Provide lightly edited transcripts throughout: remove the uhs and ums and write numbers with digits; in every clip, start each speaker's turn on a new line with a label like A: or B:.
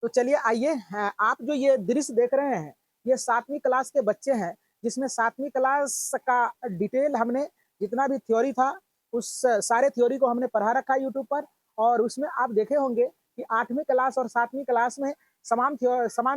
A: तो चलिए आइए, आप जो ये दृश्य देख रहे हैं, ये 7वीं क्लास के बच्चे हैं, जिसमें 7वीं क्लास का डिटेल हमने जितना भी थ्योरी था, उस सारे थ्योरी को हमने पढ़ा रखा है यूट्यूब पर। और उसमें आप देखे होंगे कि 8वीं क्लास और 7वीं क्लास में समान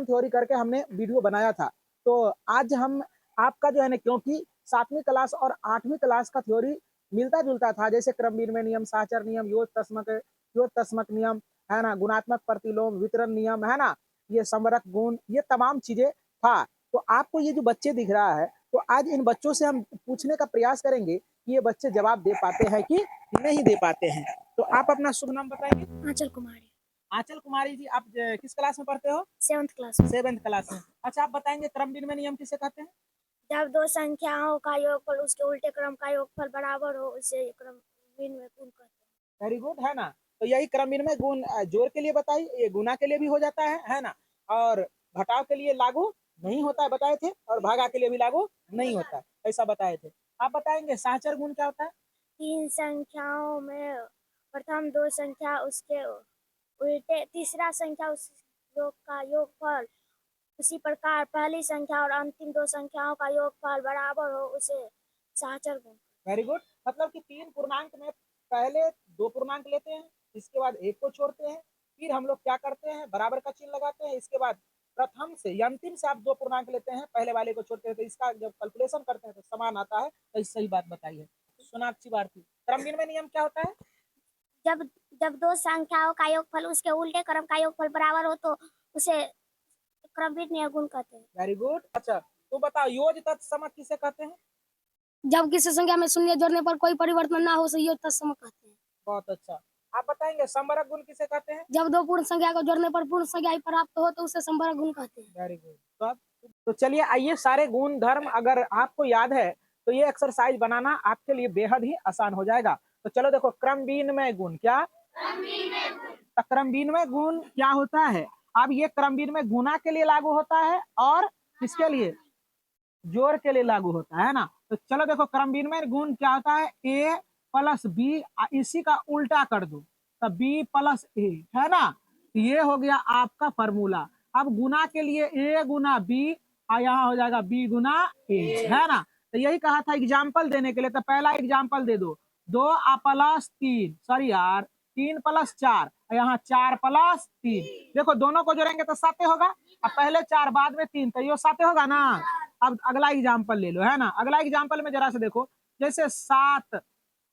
A: थ्योरी करके हमने वीडियो बनाया था। तो आज हम आपका जो है ना, क्योंकि 7वीं क्लास और 8वीं क्लास का थ्योरी मिलता-जुलता था, जैसे क्रमविनिमय नियम, साहचर्य नियम, योजतस्मक नियम, है ना, गुणात्मक प्रतिलोम, वितरण नियम, है ना, ये संवरक गुण, ये तमाम चीजें था। तो आपको ये जो बच्चे दिख रहा है, तो आज इन बच्चों से हम पूछने का प्रयास करेंगे कि ये बच्चे जवाब दे पाते हैं कि नहीं दे पाते हैं। तो आप अपना शुभ नाम बताएंगे।
B: आंचल कुमारी।
A: आंचल कुमारी जी, आप किस क्लास में पढ़ते हो।
B: 7th क्लास में।
A: 7th क्लास में। अच्छा, आप बताएंगे क्रम विनिमय नियम किसे कहते हैं।
B: जब दो संख्याओं का योगफल उसके उल्टे क्रम का योगफल बराबर हो उसे क्रम विनिमय गुण कहते हैं।
A: वेरी गुड, है ना। तो यही क्रम विनिमय गुण जोड़ के लिए बताई, ये गुना के लिए भी हो जाता है ना। और घटाव के लिए लागू नहीं होता है, बताए थे, और भागा के लिए भी लागू नहीं होता है, ऐसा बताए थे। आप बताएंगे साहचर्य गुण क्या होता है।
B: तीन संख्याओं में प्रथम दो संख्या उसके उल्टे तीसरा संख्या उस योग का योगफल उसी प्रकार पहली संख्या और अंतिम दो संख्याओं का योगफल बराबर हो उसे सहचर गुण।
A: वेरी गुड, मतलब कि तीन पूर्णांक में पहले दो पूर्णांक लेते हैं, इसके बाद एक को छोड़ते हैं, फिर हम लोग क्या करते हैं, बराबर का चिन्ह लगाते हैं, इसके बाद प्रथम से या अंतिम से आप दो पूर्णांक लेते हैं, पहले वाले को छोड़ते हैं, तो इसका जब कैलकुलेशन करते हैं तो समान आता है। तो सही बात बताई है सोनाक्षी भारती। क्रम विनिमय नियम क्या होता है।
B: जब जब दो संख्याओं का योगफल उसके उल्टे क्रम का योगफल बराबर हो तो उसे क्रम विनिमय गुण कहते हैं।
A: Very good. अच्छा, तो बताओ योज तत्सम किसे कहते हैं।
B: जब किसी संख्या में शून्य जोड़ने पर कोई परिवर्तन ना हो उसे योज तत्सम कहते हैं।
A: बहुत अच्छा। आप बताएंगे संवरक गुण किसे कहते हैं।
B: जब दो पूर्ण संख्या को जोड़ने पर पूर्ण संख्या ही प्राप्त हो तो उसे संवरक गुण कहते हैं।
A: Very good. तो चलिए आइए, सारे गुण धर्म अगर आपको याद है तो ये एक्सरसाइज बनाना आपके लिए बेहद ही आसान हो जाएगा। तो चलो देखो, क्रम विनिमय गुण क्या, क्रम विनिमय गुण क्या होता है। अब ये क्रम विनिमय गुणा के लिए लागू होता है और किसके लिए, जोड़ के लिए लागू होता है ना। तो चलो देखो, क्रम विनिमय गुण क्या होता है, ए प्लस बी, इसी का उल्टा कर दो तो बी प्लस ए, है ना। ये हो गया आपका फॉर्मूला। अब गुना के लिए ए गुना बी, और यहाँ हो जाएगा बी गुना ए, है ना। तो यही कहा था एग्जाम्पल देने के लिए, तो पहला एग्जाम्पल दे दो, 2 प्लस 3, सॉरी यार 3 प्लस 4, यहाँ 4 प्लस 3, देखो दोनों को जोड़ेंगे तो 7 होगा। अब पहले 4 बाद में 3, तो ये 7 होगा ना। अब अगला एग्जाम्पल ले लो, है ना। अगला एग्जाम्पल में जरा से देखो, जैसे 7,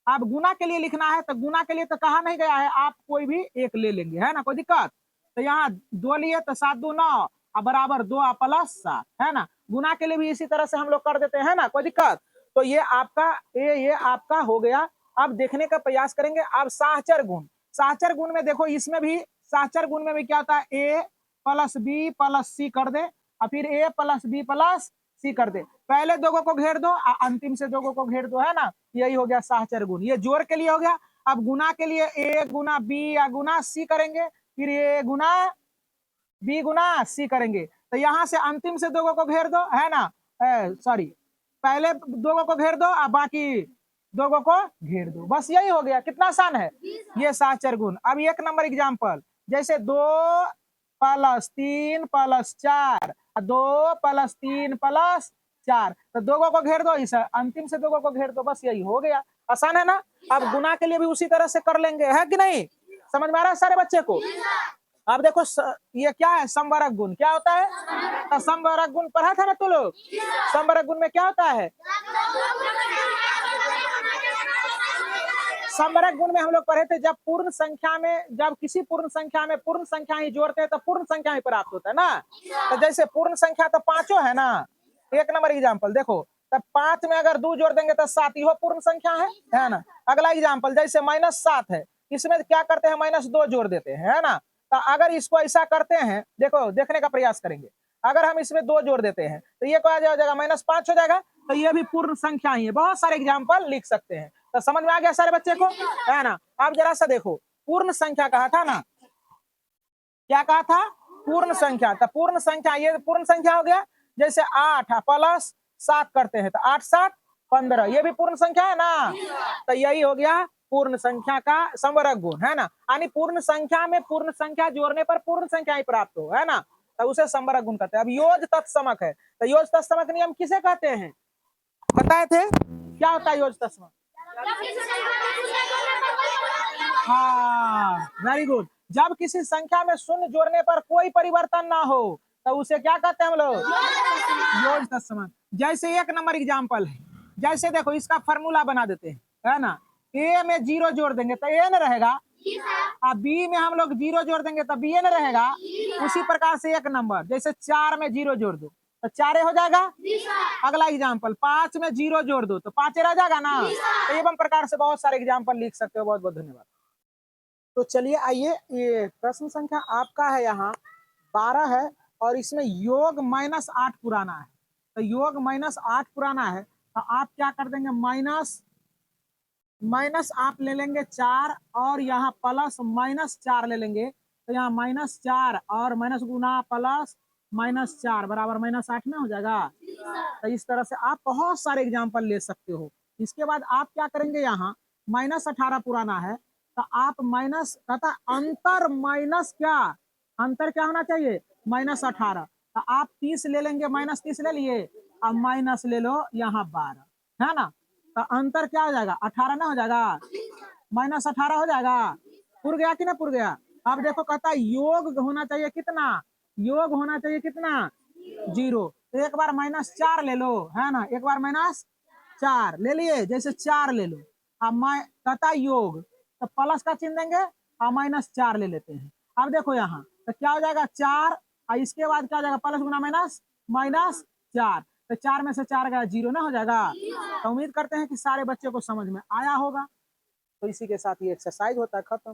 A: अब गुना के लिए लिखना है तो गुना के लिए तो कहा नहीं गया है, आप कोई भी एक ले लेंगे, है ना, कोई दिक्कत। तो यहाँ 2 लिए तो 7 2 9, अब बराबर 2 प्लस 7, है ना। गुना के लिए भी इसी तरह से हम लोग कर देते हैं ना, कोई दिक्कत। तो ये आपका ये आपका हो गया। अब देखने का प्रयास करेंगे। अब साहचर गुण, साहचर गुण में देखो, इसमें भी साहचर गुण में भी क्या होता है, ए प्लस बी प्लस सी कर दे, और फिर ए प्लस बी प्लस सी कर दे, पहले दोगों को घेर दो, अंतिम से दोगों को घेर दो, है ना। यही हो गया साहचर गुण। ये जोड़ के लिए हो गया। अब गुना के लिए ए गुना बी या गुना सी करेंगे, फिर ए गुना बी गुना सी करेंगे, तो यहाँ से अंतिम से दोगों को घेर दो, है ना, सॉरी, पहले दोगों को घेर दो और बाकी दोगों को घेर दो, बस यही हो गया। कितना आसान है ये साहचर गुण। अब 1 नंबर एग्जाम्पल, जैसे 2 प्लस 3 प्लस 4, 2 प्लस 3 प्लस 4, तो दोगों को घेर दो, इस अंतिम से दोगों को घेर दो, बस यही हो गया। आसान है ना। अब गुना के लिए भी उसी तरह से कर लेंगे, है कि नहीं, समझ में आ रहा है सारे बच्चे को। अब देखो ये क्या है, संवरक गुण क्या होता है। तो संवरक गुण पढ़ा था ना तू लोग। संवरक गुण में क्या होता है, संवरक गुण में हम लोग पढ़े थे, जब पूर्ण संख्या में, जब किसी पूर्ण संख्या में पूर्ण संख्या ही जोड़ते हैं तो पूर्ण संख्या ही प्राप्त होता है ना। तो जैसे पूर्ण संख्या तो पांचों है ना। 1 नंबर एग्जाम्पल देखो, तब 5 में अगर 2 जोड़ देंगे तो 7, यह पूर्ण संख्या है ना। अगला एग्जाम्पल, जैसे -7 है, इसमें क्या करते हैं, -2 जोड़ देते हैं, है ना। तो अगर इसको ऐसा करते हैं, देखो देखने का प्रयास करेंगे, अगर हम इसमें 2 जोड़ देते हैं तो ये क्या हो जाएगा, -5 हो जाएगा। तो ये भी पूर्ण संख्या ही है। बहुत सारे एग्जाम्पल लिख सकते हैं। तो समझ में आ गया सारे बच्चे को, है ना। अब जरा सा देखो, पूर्ण संख्या कहा था ना, क्या कहा था, पूर्ण संख्या। तो पूर्ण संख्या, ये पूर्ण संख्या हो गया। जैसे 8 प्लस 7 करते हैं तो 8 7 15, ये भी पूर्ण संख्या है ना। तो यही हो गया पूर्ण संख्या का समवर्ग गुण, है ना। यानी पूर्ण संख्या में पूर्ण संख्या जोड़ने पर पूर्ण संख्या ही प्राप्त हो, है ना, तो उसे समवर्ग गुण कहते हैं। अब योज तत्समक है, तो योज तत्समक नियम किसे कहते हैं, बताए थे, क्या होता है योज तत्समक? हाँ, वेरी गुड। जब किसी संख्या में शून्य जोड़ने पर कोई परिवर्तन ना हो तो उसे क्या कहते हैं हम लोग, योज तत्समक। जैसे एक नंबर एग्जाम्पल है, जैसे देखो इसका फार्मूला बना देते हैं, है ना। ए में 0 जोड़ देंगे तो ए न रहेगा, और बी में हम लोग 0 जोड़ देंगे तो बी न रहेगा। उसी प्रकार से एक नंबर, जैसे 4 में 0 जोड़ दो तो 4 हो जाएगा। अगला एग्जाम्पल 5 में 0 जोड़ दो तो 5 रह जाएगा ना। तो एवं प्रकार से बहुत सारे एग्जाम्पल लिख सकते हो। बहुत बहुत धन्यवाद। तो चलिए आइए, ये प्रश्न संख्या आपका है यहाँ 12 है, और इसमें योग -8 पुराना है। तो योग -8 पुराना है, तो आप क्या कर देंगे, माइनस आप ले लेंगे 4, और यहाँ प्लस -4 ले लेंगे। तो यहाँ -4 और माइनस गुना प्लस -4 बराबर -8 में हो जाएगा। तो इस तरह से आप बहुत सारे एग्जाम्पल ले सकते हो। इसके बाद आप क्या करेंगे, यहाँ -18 पुराना है, तो आप माइनस तथा अंतर माइनस क्या, अंतर क्या होना चाहिए, -18। तो आप 30 ले लेंगे, -30 ले लिए, अब माइनस ले लो यहाँ 12, है ना। तो अंतर क्या हो जाएगा, 18 ना हो जाएगा, -18 हो जाएगा। पुर गया कि ना पुर गया। अब देखो कहता है योग होना चाहिए कितना, योग होना चाहिए कितना, 0। तो एक बार -4 ले लो, है ना, एक बार -4 ले लिए, जैसे 4 ले लो। अब कहता योग, तो प्लस का चिन्ह देंगे और -4 ले लेते हैं। अब देखो यहाँ तो क्या हो जाएगा, 4, और इसके बाद क्या हो जाएगा, प्लस गुना -4। तो 4 में से 4 गया, 0 ना हो जाएगा। तो उम्मीद करते हैं कि सारे बच्चों को समझ में आया होगा। तो इसी के साथ ये एक्सरसाइज होता है खत्म।